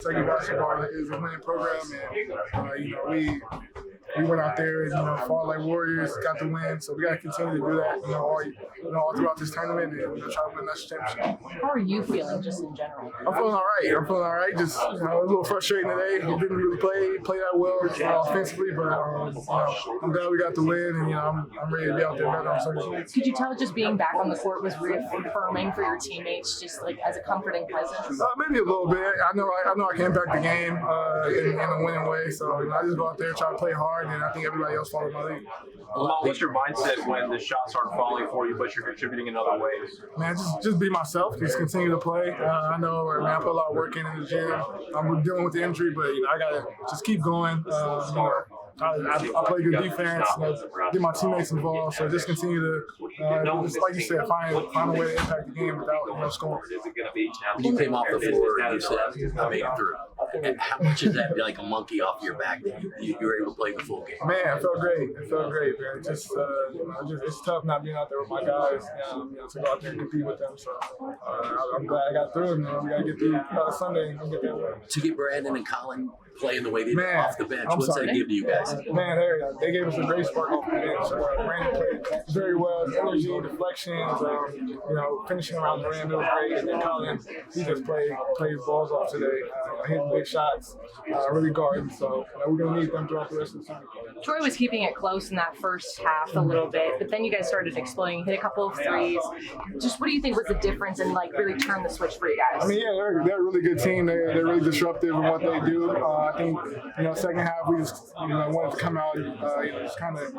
Kentucky basketball is a winning program, and we went out there and fought like warriors, got the win. So we got to continue to do that, all throughout this tournament, and try to win that championship. How are you feeling just in general? I'm feeling all right. Just a little frustrating today. We didn't really play that well offensively, but I'm glad we got the win, and I'm ready to be out there better on Sunday. Could you tell just being back on the court was reaffirming for your teammates, just like as a comforting presence? Maybe a little bit. I know I can impact the game in a winning way. So I just go out there, try to play hard, and I think everybody else follows my lead. What's your mindset when the shots aren't falling for you, but you're contributing in other ways? Man, just be myself. Just continue to play. I know, I put a lot of work in the gym. I'm dealing with the injury, but I gotta just keep going. I play good defense, get my teammates involved. So just continue to, just like you said, find a way to impact the game without scoring. When you came off the floor, you said, I made it through. And how much is that like a monkey off your back that you were able to play the full game? Man, it felt great. Man. Just it's tough not being out there with my guys, to go out there and compete with them. So I'm glad I got through, and we got to get through Sunday and get that. To get Brandon and Colin playing the way they did off the bench, what's that give to you guys? Man, they gave us a great spark off the bench. Brandon played very well. His energy, deflections, finishing around the rim, it was great. And then Colin, he just played his balls off today. Hitting big shots, really guarding. So we're going to need them throughout the rest of the season. Troy was keeping it close in that first half a little bit, but then you guys started exploding, hit a couple of threes. Just what do you think was the difference and really turn the switch for you guys? I mean, they're a really good team. They're really disruptive in what they do. I think, second half we just, wanted to come out and, just kind of,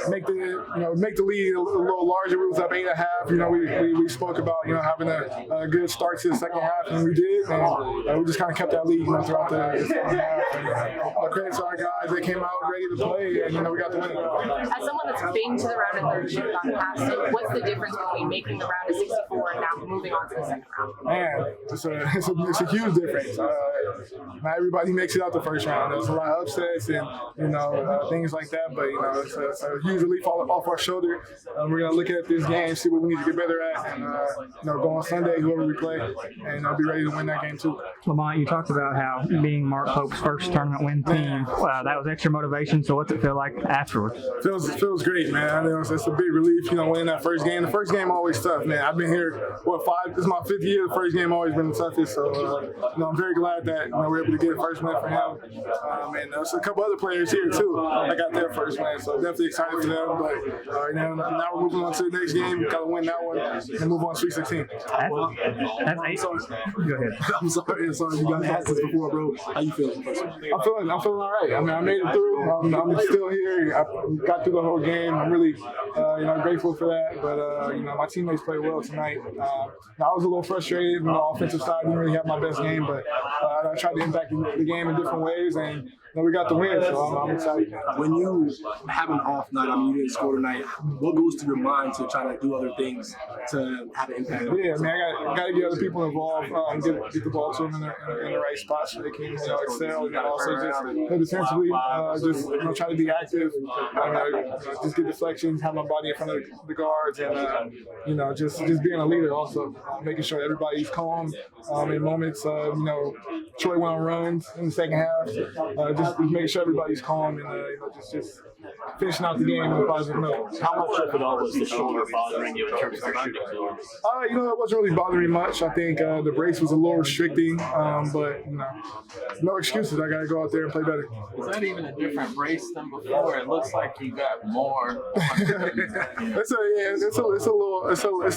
make the lead a little larger. We was up 8.5. We spoke about, having a good start to the second half, and we did. And we just kind of kept that lead, throughout the second half. And credit to our guys, they came out ready to play, and we got the win. As someone that's been to the round of 32 and gone past it, what's the difference between making the round of 64 and now moving on to the second round? Man, it's a huge difference. Not everybody makes it out the first round. There's a lot of upsets and things like that, but it's a huge relief off our shoulder. We're gonna look at this game, see what we need to get better at, and go on Sunday, whoever we play, and be ready to win that game too. Lamont, you talked about how being Mark Pope's first tournament win team, that was extra motivation. So what's it feel like afterwards? Feels great, man. It's a big relief, winning that first game. The first game always tough, man. I've been here, this is my 5th year. The first game always been the toughest. So, I'm very glad that we're able to get a first win for him. And there's a couple other players here too that got their first win. So definitely excited for them. But now we're moving on to the next game. Got to win that one and move on to Sweet 16. That's 8. Go ahead. I'm sorry. You got asked this before, bro. How you feeling? I'm feeling all right. I mean, I made it through. I'm still here. I got through the whole game. I'm really, grateful for that. But my teammates played well tonight. I was a little frustrated on the offensive side. Didn't really have my best game, but I tried to impact the game in different ways, and we got the win. So I'm excited. When you have an off night, you didn't score tonight. What goes through your mind to try to do other things to have an impact? Yeah, man, I got to get other people involved, get the ball to them in the right spots so they can excel, and also just defensively, try to be active, just get deflections, have my body in front of the guards, and just being a leader. Also making sure everybody's calm in moments. Troy went on runs in the second half. Just making sure everybody's calm and just finishing out the game on a positive note. How much of it all was the shoulder bothering you in terms of your shooting abilities? It wasn't really bothering much. I think the brace was a little restricting, but no excuses. I got to go out there and play better. Was that even a different brace than before? It looks like you got more. It's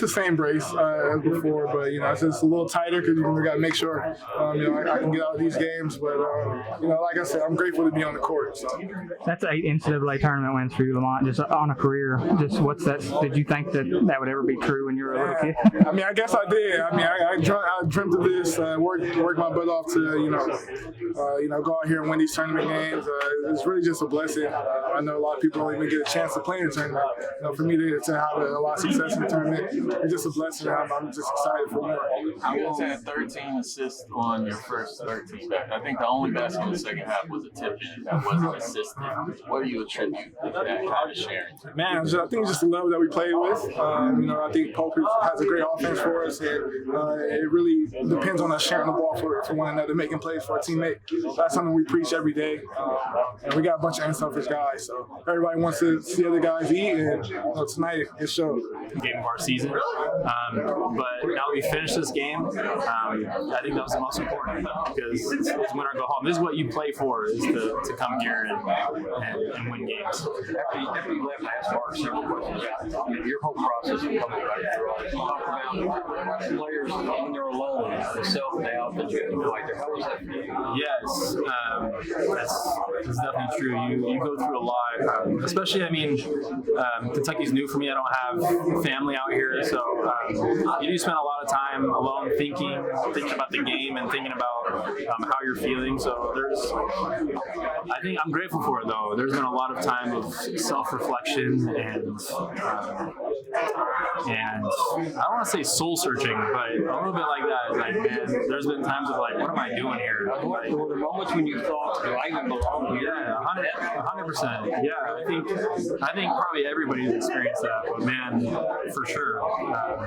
the same brace as before, but it's just a little tighter because you got to make sure I can get out of these games. But like I said, I'm grateful to be on the court. So. That's 8 NCAA tournament wins for you, Lamont, just on a career. Just what's that? Did you think that would ever be true when you were a little kid? I mean, I guess I did. I mean, I dreamt of this, worked my butt off to, go out here and win these tournament games. It's really just a blessing. I know a lot of people don't even get a chance to play in the tournament. For me to have a lot of success in the tournament, it's just a blessing. I'm just excited for more. You guys had 13 assists on your first 13 back. I think the only basket in the second half was a tip-in that wasn't assisted. What do you attribute How does Sharon? Man, I think it's just the level that we play with. I think Poker has a great offense for us, and it really depends on us sharing the ball for one another, making plays for a teammate. That's something we preach every day. And we got a bunch of unselfish guys, so everybody wants to see other guys eat, and tonight it showed. Game of our season, but now we finished this game. I think that was the most important because it's win or go home. This is what you play for, is to come here and win games. After you left, I asked Mark several questions about your whole process of coming back through all this. You talk about players when they're alone, the self-doubt that you have to fight there. How was that for you? Yes, that's definitely true. You go through a lot, especially, Kentucky's new for me. I don't have family out here, so you do spend a lot of time alone thinking about the game and thinking about how you're feeling. So I think I'm grateful for it, though. There's been a lot of time of self-reflection and I don't want to say soul searching, but a little bit like that. Like, man, there's been times of like, what am I doing here? Were there moments when you thought, do I even belong here? Yeah, 100%. Yeah, I think probably everybody's experienced that, but man, for sure.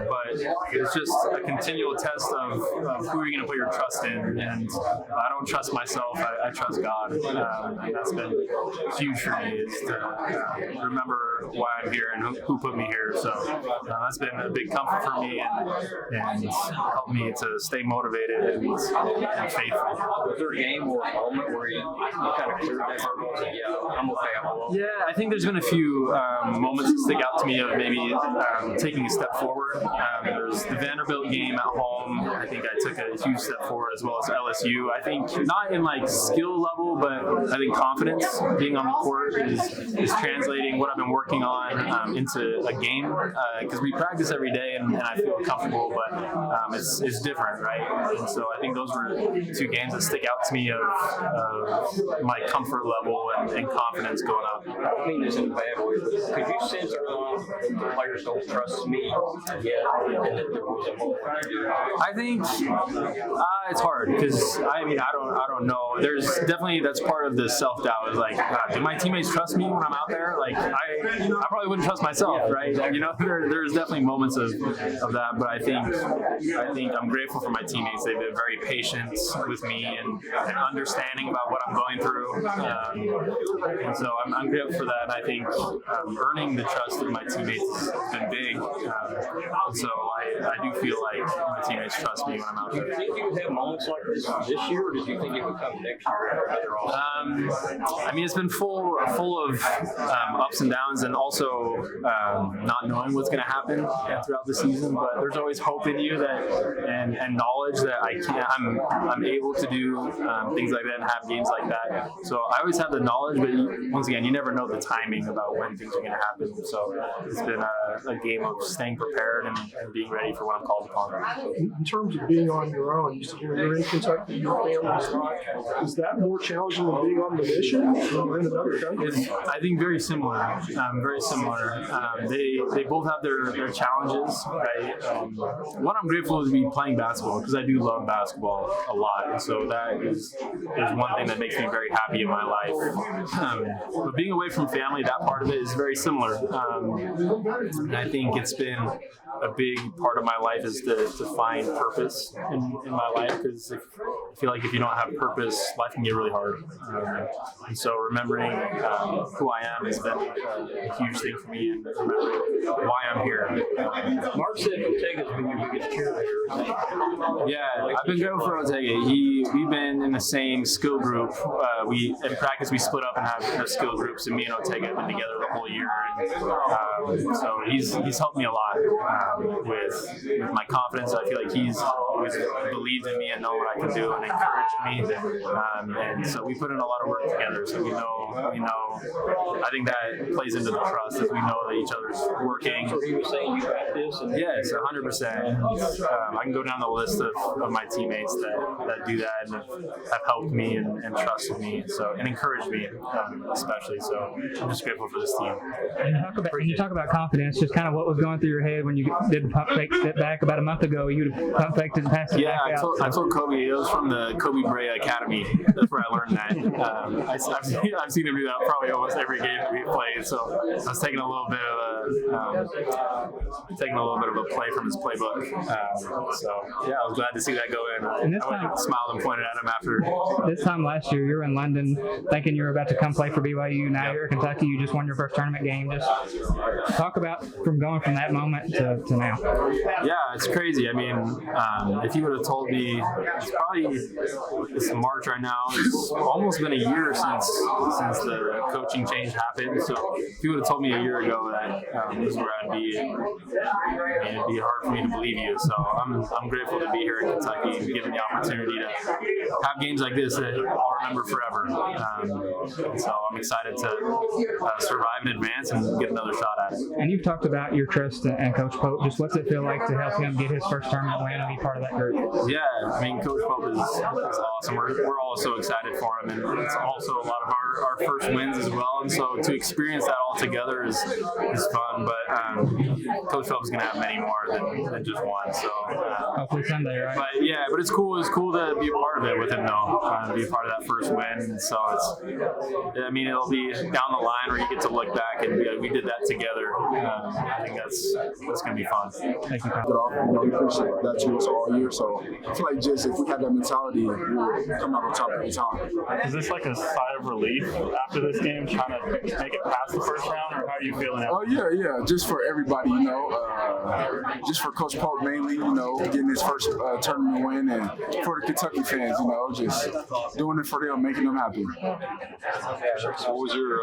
But it's just a continual test of who you're going to put your trust in, and I don't trust myself. I trust God, and that's been huge for me, is to remember why I'm here and who put me here. So that's been a big comfort for me and helped me to stay motivated and faithful. Was there a game or a moment where you kind of cleared that hurdle and said, yeah, I'm okay, I'm alone? Yeah, I think there's been a few moments that stick out to me of maybe taking a step forward. There's the Vanderbilt game at home. I think I took a huge step forward, as well as LSU. I think not in like skill level, but I think confidence, being on the court is translating what I've been working on into a game, because we practice every day and I feel comfortable, but it's different, right? And so I think those were two games that stick out to me of my comfort level and confidence going up. I don't mean this in a bad way, but could you sense early on that the players don't trust me yet, and that there was a moment? I think it's hard because I don't know. There's definitely, that's part of the self-doubt, is like, do my teammates trust me when I'm out there? Like I probably wouldn't trust myself, right? You know, there's definitely moments of that, but I think I'm grateful for my teammates. They've been very patient with me and understanding about what I'm going through, and so I'm grateful for that. And I think earning the trust of my teammates has been big, and so I do feel like my teammates trust me when I'm out there. Do you think you would have moments like this year, or did you think it would come next year? It's been full of ups and downs, and also not knowing what's going to happen throughout the season. But there's always hope in you and knowledge that I'm able to do things like that and have games like that. So I always have the knowledge, but once again, you never know the timing about when things are going to happen. So it's been a game of staying prepared and being ready for what I'm called upon. In terms of being on your own, you're in Kentucky, your family's not. Is that more challenging than being on the mission or in another country? I think very similar. Very similar. They both have their challenges. Right? One, I'm grateful to be playing basketball because I do love basketball a lot, and so that is one thing that makes me very happy in my life. But being away from family, that part of it is very similar. And I think it's been a big part of my life is to find purpose in my life, because I feel like if you don't have purpose, life can get really hard. And so remembering who I am has been a huge thing for me, and remembering why I'm here. Mark said Ortega's been your biggest cheerleader. Yeah, I've been going for Ortega. We've been in the same skill group. In practice we split up and have skill groups, and me and Ortega have been together the whole year. And, so he's helped me a lot with my confidence. I feel like he's always believed in me and known what I can do and encouraged me. And so we put in a lot of work together. So we know. I think that plays into the trust, as we know that each other's working. So he was saying you got this. Yes, 100%. I can go down the list of my teammates that do that and have helped me and trusted me, and encouraged me, especially. So I'm just grateful for this team. When you talk about confidence, just kind of what was going through your head when you did the pump fake step back about a month ago. You would have pump faked it and pass it Yeah, back out. I told Kobe, it was from the Kobe Bryant Academy. That's where I learned that. I've seen him do that probably almost every game that we played. So I was taking a little bit of a play from his playbook. So yeah, I was glad to see that go in. And this I went time- and smiled and pointed at him after. This time last year, you were in London thinking you were about to come play for BYU. Now you're at Kentucky. You just won your first tournament game. Just talk about from going from that moment to now. Yeah, it's crazy. I mean, if you would have told me, it's March right now. It's almost been a year since the coaching change happened. So if you would have told me a year ago that this is where I'd be, it'd be hard for me to believe you. So I'm grateful to be here in Kentucky and given the opportunity to have games like this that I'll remember forever. So I'm excited to survive in advance and get another shot at it. And you've talked about your trust in Coach Pope. Just what's it feel like to help him get his first tournament win and be part of that group? Yeah, I mean, Coach Pope is awesome. We're all so excited for him, and it's also a lot of our first wins as well. And so to experience that all together is fun. But Coach Pope is going to have many more than just one. So hopefully Sunday, right? But it's cool. It's cool to be a part of it with him, though. Be a part of that first win. And so it'll be down the line where you get to look back and be like, we did that together. I think that's going to be fun. Thank you, Kyle. We appreciate that to us all year. So I feel like just if we had that mentality, we would come out on top every time. Is this like a sigh of relief after this game, trying to make it past the first round, or how are you feeling? Oh yeah, just for everybody, just for Coach Pope mainly, getting his first tournament win, and for the Kentucky fans, just doing it for them, making them happy. What was your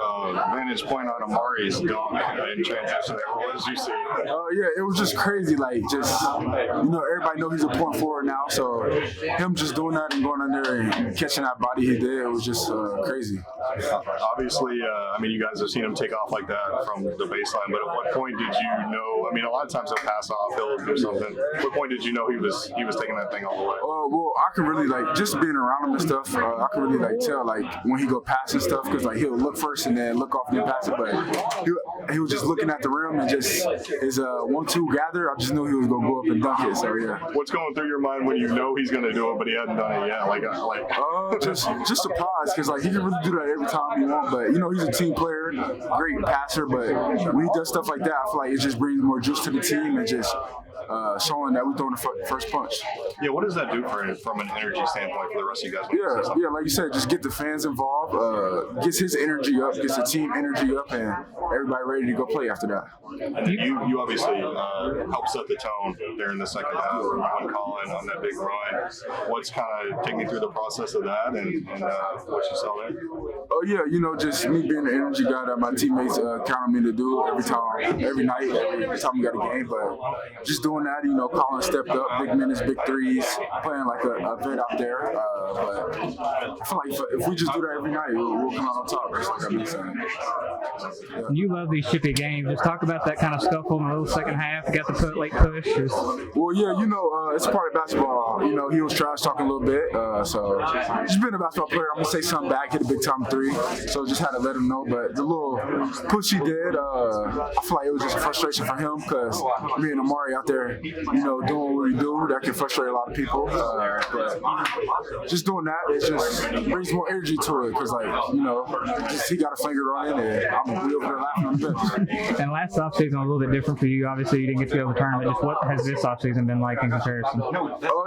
vantage point on Amari's dunk in transition? What did you see? Yeah, it was just crazy. Everybody know he's a point forward now, so him just doing that and going in there and catching that body he did, it was just crazy. Obviously, you guys have seen him take off like that from the baseline, but at what point did you know? A lot of times he'll pass off, he'll do something. At what point did you know he was taking that thing all the way? Well, I can really just being around him and stuff. I can really tell when he go pass and stuff, because he'll look first and then look off and then pass it. But he was just looking at the rim and just his 1-2 gather. I just knew he was gonna go up and dunk it. So yeah. What's going through your mind when you know he's gonna do it, but he hadn't done it yet? Just surprised, because he can really do that every time he wants. But he's a team player, great passer. But when he does stuff like that, I feel like it just brings more juice to the team and just showing that we're throwing the first punch. Yeah, what does that do from an energy standpoint for the rest of you guys? Yeah, like you said, just get the fans involved, gets his energy up, gets the team energy up, and everybody ready to go play after that. And then you obviously helped set the tone there in the second half when Colin on that big run. What's kind of take me through the process of that and what you saw there? Oh yeah, just me being the energy guy that my teammates count on me to do every night, every time we got a game. But just doing that, Colin stepped up, big minutes, big threes, playing like a vet out there. But I feel like if we just do that every night, we'll come out on top. Just like I've been saying. Yeah. You love these chippy games. Just talk about that kind of scuffle in the little second half. You got the late push. Well, yeah, it's part of basketball. He was trash talking a little bit. So just being a basketball player, I'm gonna say something back, hit a big time three. So just had to let him know. But the little push he did, I feel like it was just a frustration for him, because me and Amari out there, doing what we do, that can frustrate a lot of people. But just doing that, it just brings more energy to it, because he got a finger on it, and I'm gonna be over there laughing on the bench. And last offseason was a little bit different for you. Obviously, you didn't get to go to the tournament. Just what has this offseason been like in comparison?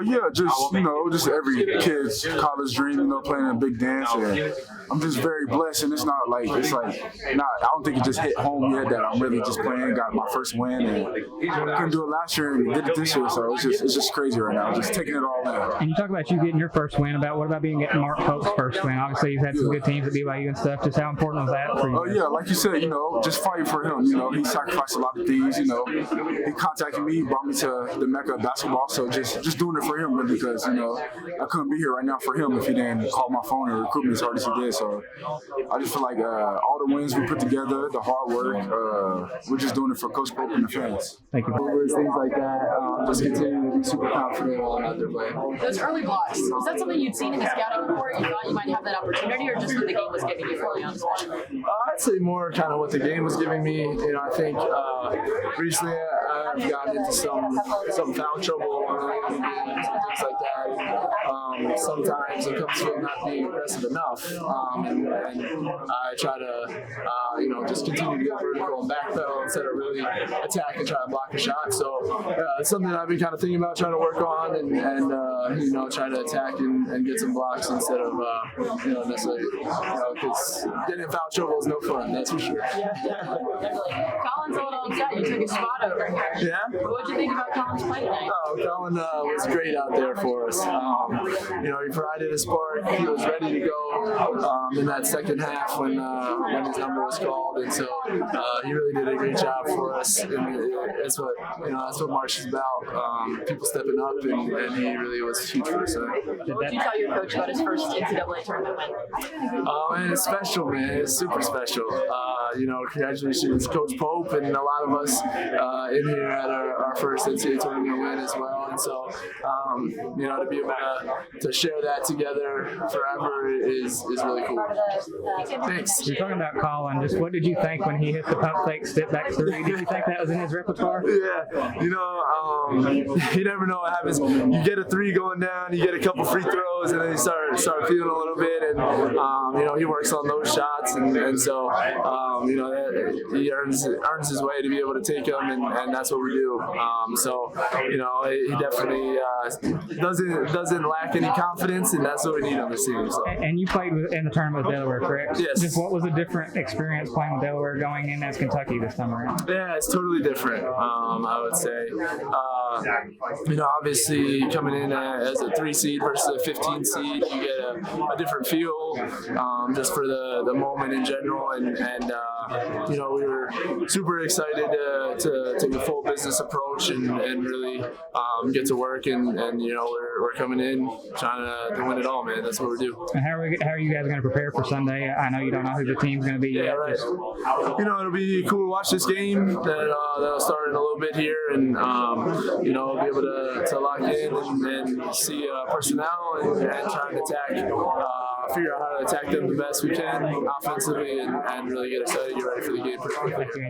Yeah, just every kid's college dream, playing in a big dance, and I'm just very blessed. And I don't think it just hit home yet that I'm really just playing, got my first win, and couldn't do it last year and did it this year. So it's just crazy right now, just taking it all in. And you talk about you getting your first win. What about getting Mark Pope's first win? Obviously, you've had some good teams at BYU and stuff. Just how important was that for you? Oh yeah, like you said, just fighting for him. He sacrificed a lot of things. He contacted me, brought me to the Mecca of basketball. So just doing it for him, really, because I couldn't be here right now for him if he didn't call my phone and recruit me as hard as he did. So I just feel like all the wins we put together, the hard work, we're just doing it for Coach Pope and the fans. Thank you. Things like that. just continue to be super confident while I'm out there playing. Those early blocks, was that something you'd seen in the scouting report? You thought you might have that opportunity, or just what the game was giving you early on? I'd say more kind of what the game was giving me. You know, I think recently I've gotten into some foul trouble and things like that. Sometimes it comes from not being aggressive enough, and I try to just continue to get vertical and backpedal instead of really attack and try to block a shot. So it's something I've been kind of thinking about trying to work on and try to attack and get some blocks instead of necessarily because getting in foul trouble is no fun, that's for sure. Colin's a little upset you took a spot over here. Yeah. What did you think about Colin's play tonight? Oh, Colin was great out there for us. He provided a spark. He was ready to go in that second half when his number was called, and so he really did a great job for us. And that's what March is about. People stepping up, and he really was huge for us. What did you tell your coach about his first NCAA tournament win? Oh man, it's special, man. It's super special. Congratulations, Coach Pope, and a lot of us in here had our first NCAA tournament win as well. And so, to be able to share that together forever is really cool. Thanks. You're talking about Colin. Just what did you think when he hit the pump fake step back three? Did you think that was in his repertoire? Yeah, you never know what happens. You get a three going down, you get a couple free throws, and then you start feeling a little bit, and he works on those shots, and so he earns his way to be able to take them, and that's what we do. He definitely doesn't lack any confidence, and that's what we need on this team. So. And you played in the tournament with Delaware, correct? Yes. Just what was a different experience playing with Delaware going in as Kentucky this time around? Yeah, it's totally different. I would say. Obviously coming in as a 3 seed versus a 15 seed, you get a different feel just for the moment in general, and we were super excited to take a full business approach and really get to work, and we're coming in trying to win it all, man. That's what we do. And how are you guys going to prepare for Sunday? I know you don't know who the team's going to be yet. Right. It'll be cool to watch this game that'll start in a little bit here, and be able to lock in and see personnel and try to attack, figure out how to attack them the best we can offensively, and really get excited, get ready for the game pretty quickly.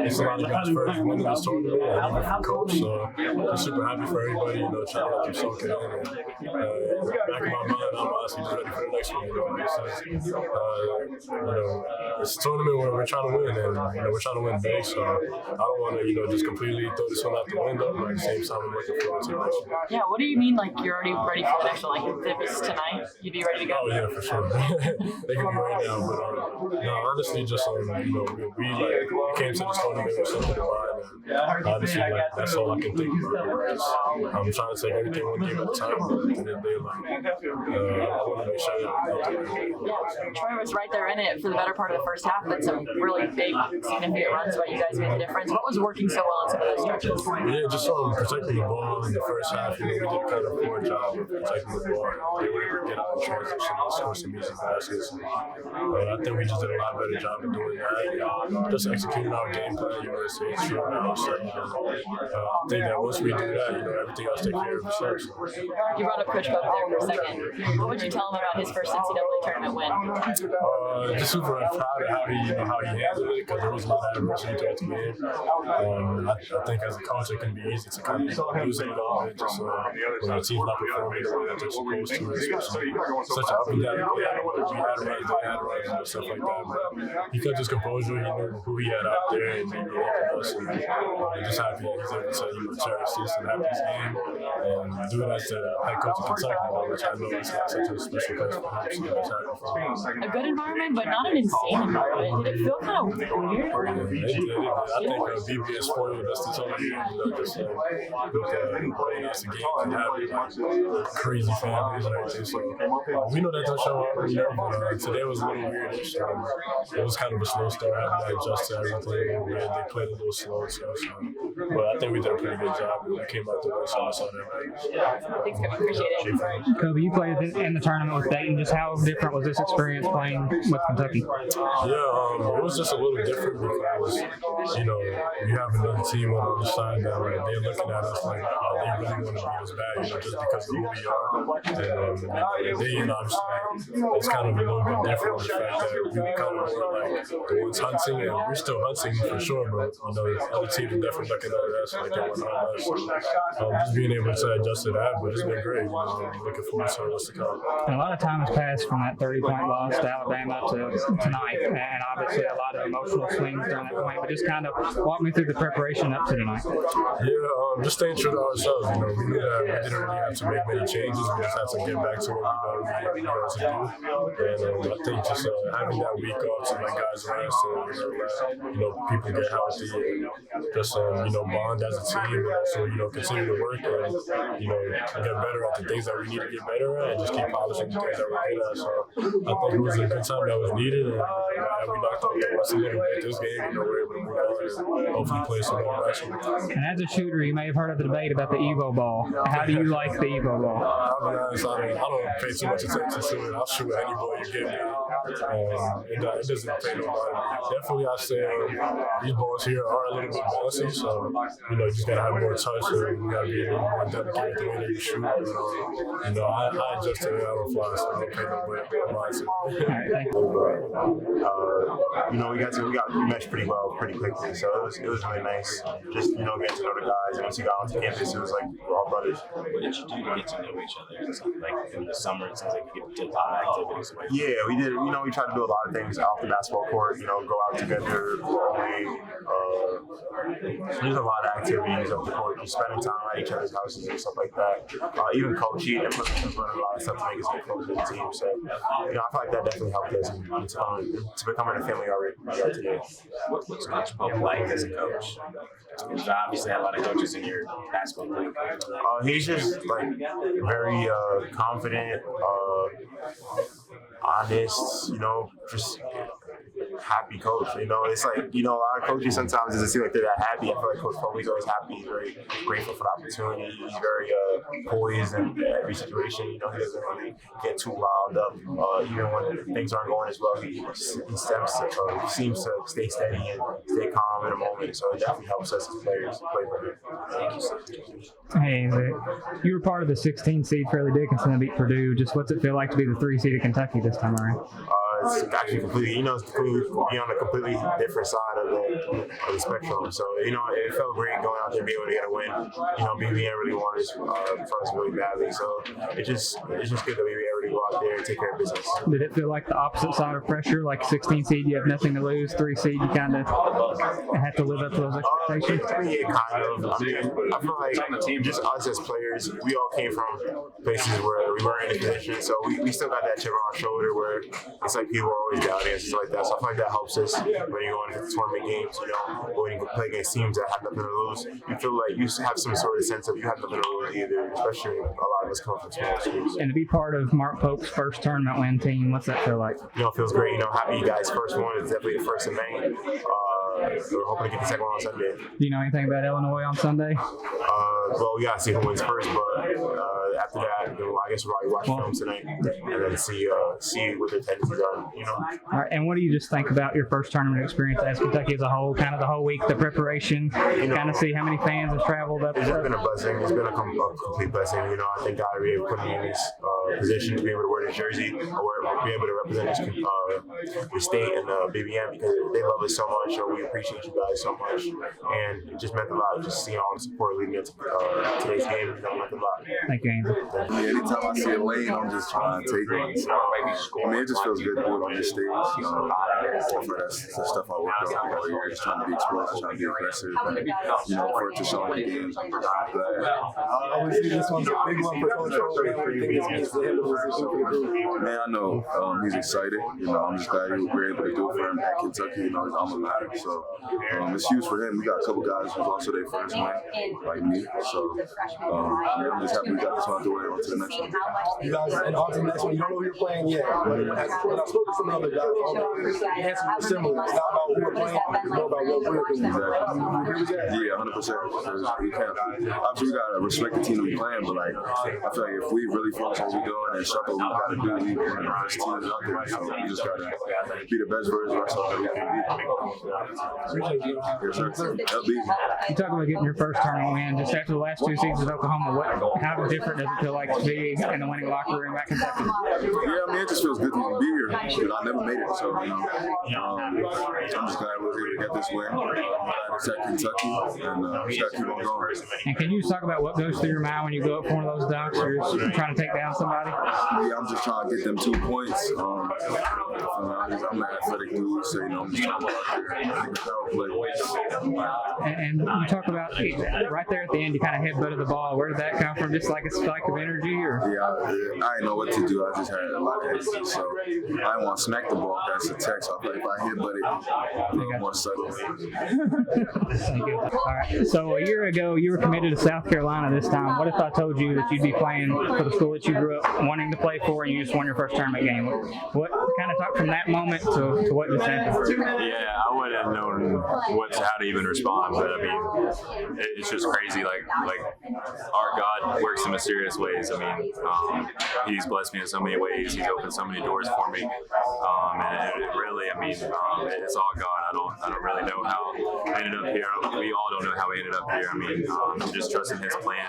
It's a lot of guys first winning this tournament, and even for coach, so I'm super happy for everybody, trying to keep soaking in. And back in my mind, I'm honestly just ready for the next one. It's a tournament where we're trying to win, and we're trying to win big, so I don't want to just completely throw this one out the window, but at the same time I'm looking forward to the next one. Yeah, what do you mean you're already ready for the next one? If it was tonight, you'd be ready to go? Oh yeah, for sure. They can be right now, but honestly, just we came to this tournament with something in mind, and honestly, that's all I can think about. I'm trying to take everything one game at a time, but at the end of the day, I want to make sure that Troy was right there in it for the better part of the first half, but some really big, significant runs where you guys made the difference. What was working so well in some of those stretches? Yeah, just protecting the ball in the first half. We did kind of a poor job of protecting the ball. They were able to get out in transition and score some easy baskets. I think we just did a lot better job of doing that. Just executing our game plan, it's true now. So I think that once we do that, everything else takes care of itself. You brought up Coach Pope there for a second. What would you tell him about his first NCAA tournament win? Just super proud of how he handled it, because there was a lot of adversity throughout the game. I think as a coach, it can be easy to kind of lose it a little bit, just when the team's not performing the way that they're supposed to, especially such an up and down game. We had runs, they had runs, and stuff like that. But he kept his composure. He knew who he had out there, and he believed in us. And I'm just happy that he's able to cherish this and have this game, and do it as the head coach of Kentucky, which I know is such a special place for him. So I'm just happy for him. A good environment, but not an insane environment. Did it feel kind of weird? It did. I think BBS spoiled us this whole year, just with playing us the games and having crazy fan base and everything. So we know that they'll show up, but today was a little weird. It was kind of a slow start, having to adjust to everything. They played a little slow, So, but I think we did a pretty good job. We came out the race on everybody. Thanks, Kobe. Appreciate it. Kobe, you played in the tournament with Dayton. Just how different was this experience playing with Kentucky? Yeah, it was just a little different because, you know, you have another team on the other side that like, they're looking at us like they really want to beat us bad, you know, just because of who we are. And Dayton, obviously, it's kind of a little bit different the fact that we become more like the ones hunting, and we're still hunting for sure, but, you know, the other team is definitely looking at us like they want to hunt us. So, just being able to adjust to that, but it's been great. You know, I'm looking forward to what's to come. And a lot of time has passed from that 30-point loss to Alabama to tonight, and obviously a lot of emotional swings during that point. But just kind of walk me through the preparation up to tonight. Yeah, just staying true to ourselves. You know, we knew that we didn't really have to make many changes. We just had to get back to what we know to do. And I think just having that week off to let guys rest and let people get healthy and just bond as a team, and also continue to work and get better at the things that we need to get better at, and just keep polishing the things that we're good at. So I think it was a good time that was needed, and we knocked out the rest a little bit this game. We're able to move on and hopefully play some more basketball. And as a shooter, you may have heard of the debate about the Evo ball. How do you like the Evo ball? I'll be honest, I don't pay too much attention to it. I'll shoot any ball you give me. It doesn't pay no mind. Definitely, I say these balls here are a little bit bouncy, so you just gotta have more touch, and you gotta be a little more dedicated the way that you shoot. I adjust to it. I don't fly, so I don't pay no mind to it. We meshed pretty well, pretty quickly, so it was really nice. Just getting to know the guys. And once you got onto campus, it was like we're all brothers. What did you do to get to know each other? Like in the summer, it seems like you did a lot of activities. Yeah, we did. We tried to do a lot of things off the basketball court. Go out together, rowing. There's a lot of activities off the court. Just spending time at each other's houses and stuff like that. Even coaching and putting a lot of stuff to make us get closer to the team. So, I feel like that definitely helped us to becoming a family already today. What's Coach Pope like as a coach? There's obviously a lot of coaches in your basketball league. He's just very confident, honest, just happy coach. It's like, a lot of coaches sometimes doesn't seem like they're that happy. I feel like Coach Pope, he's always happy. He's very grateful for the opportunity. He's very poised in every situation. He doesn't really get too riled up. Even when things aren't going as well, he seems to stay steady and stay calm in a moment. So it definitely helps us as players to play for him. Thank you so much. Hey, you were part of the 16 seed Fairleigh Dickinson that beat Purdue. Just what's it feel like to be the 3 seed of Kentucky this time around? It's actually completely, it's be on a completely different side of the spectrum. So, it felt great going out there, being able to get a win. BBN really wanted for us really badly. So it's just good that we were able to go out there and take care of business. Did it feel like the opposite side of pressure? Like 16 seed, you have nothing to lose. 3 seed, you kind of have to live up to those expectations? Yeah, kind of. I feel like just us as players, we all came from places where we weren't in a position. So we still got that chip on our shoulder where it's like people are always doubting us and stuff like that. So I feel like that helps us when you go into tournament games, when you play against teams that have nothing to lose. You feel like you have some sort of sense of you have nothing to lose either, especially a lot of us come from small schools. And to be part of Mark Pope's first tournament win team, what's that feel like? It feels great. Happy you guys' first one is definitely the first in May. We're hoping to get the second one on Sunday. Do you know anything about Illinois on Sunday? Well, we got to see who wins first, but after that, I guess we'll probably watch film tonight and then see what their tendencies are, All right, and what do you just think about your first tournament experience as Kentucky as a whole, kind of the whole week, the preparation, kind of see how many fans have traveled up? It's been a blessing. It's been a complete blessing. I thank God we put me in this position to be able to wear this jersey or be able to represent the state and the BBN because they love us so much, or we appreciate you guys so much, and it just meant a lot. Just seeing all the support leading into today's game, meant a lot. Thank you, Angel. Anytime I see a lane, I'm just trying to take it. So, it just feels good to do it on this stage. That's the stuff I work on all year, just trying to be explosive, trying to be aggressive, and, for it to show in the games. I'm glad. Obviously, this one's a big one for Coach Pope. What do you think this means to him as a group? Man, I know he's excited. I'm just glad we were able to do it for him at Kentucky. His alma mater. So it's huge for him. We got a couple guys who's also their first win, like me. So I'm just happy we got this one out the way. On to the next one. You guys, and on to the next one. You don't know who you're playing yet. But when I spoke to some other guys, the answers were similar. It's not about who we're playing, it's more about what we're doing. Exactly. Yeah, 100%. We can't. Obviously, we gotta respect the team we playing, but like, I feel like if we really focus on what we're doing and sharpen what we gotta do, we one of the best teams out there. So we just gotta be the best version of ourselves that we can be. Yes, sir. You talk about getting your first tournament win. Just after the last 2 seasons at Oklahoma, how different does it feel like to be in the winning locker room at Kentucky? Yeah, I mean, it just feels good to even be here because I never made it. So, I'm just glad we was able to get this win. I'm glad it's at Kentucky, and we just got to keep on going. And can you just talk about what goes through your mind when you go up for one of those dunks or you're trying to take down somebody? Yeah, I'm just trying to get them 2 points. I'm an athletic dude, so, I'm just trying to go out there and make a power play. And you talk about right there at the end, you kind of headbutted the ball. Where did that come from? Just like a spike of energy? Or? Yeah, I didn't know what to do. I just had a lot of energy, so I didn't want to smack the ball. That's a text. So I thought if I headbutt it, a little more subtle. All right. So a year ago, you were committed to South Carolina this time. What if I told you that you'd be playing for the school that you grew up wanting to play for and you just won your first tournament game? What kind of talk from that moment to what just happened? Yeah, I wouldn't have known how to even respond, but I mean, it's just crazy. Like our God works in mysterious ways. I mean, He's blessed me in so many ways. He's opened so many doors for me, and it really, I mean, it's all God. I don't really know how I ended up here. We all don't know how we ended up here. I mean, I'm just trusting His plan,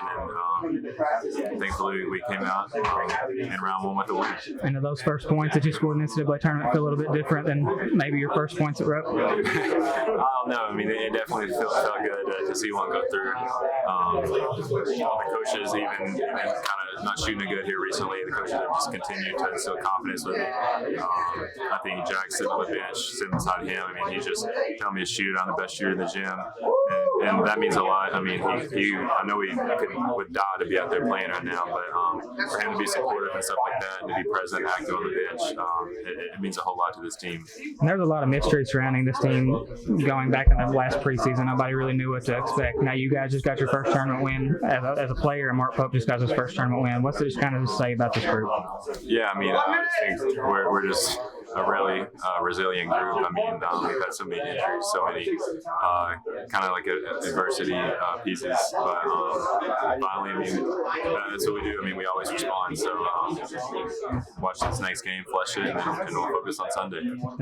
and thankfully we came out in round one with a win. And do those first points that you scored in the NCAA tournament feel a little bit different than maybe your first points at Rope? I don't know. I mean, it definitely felt good to see one go through. The coaches even kind of not shooting it good here recently. The coaches have just continued to instill confidence with me. I think Jack's sitting on the bench, sitting beside him. I mean, he's just telling me to shoot. I'm the best shooter in the gym, and that means a lot. I mean, I know he would die to be out there playing right now, but for him to be supportive and stuff like that, and to be present, active on the bench, it means a whole lot to this team. And there's a lot of mystery surrounding this team going back in the last preseason. Nobody really knew what to expect. Now you guys just got your first tournament win as a player, and Mark Pope just got his first tournament win. What's it just kind of say about this group? Yeah, I mean, I think we're just a really resilient group. I mean, we've had so many injuries, so many kind of like adversity pieces, but finally, I mean, that's what we do. I mean, we always respond. So watch this next game, flush it, and we'll focus on Sunday.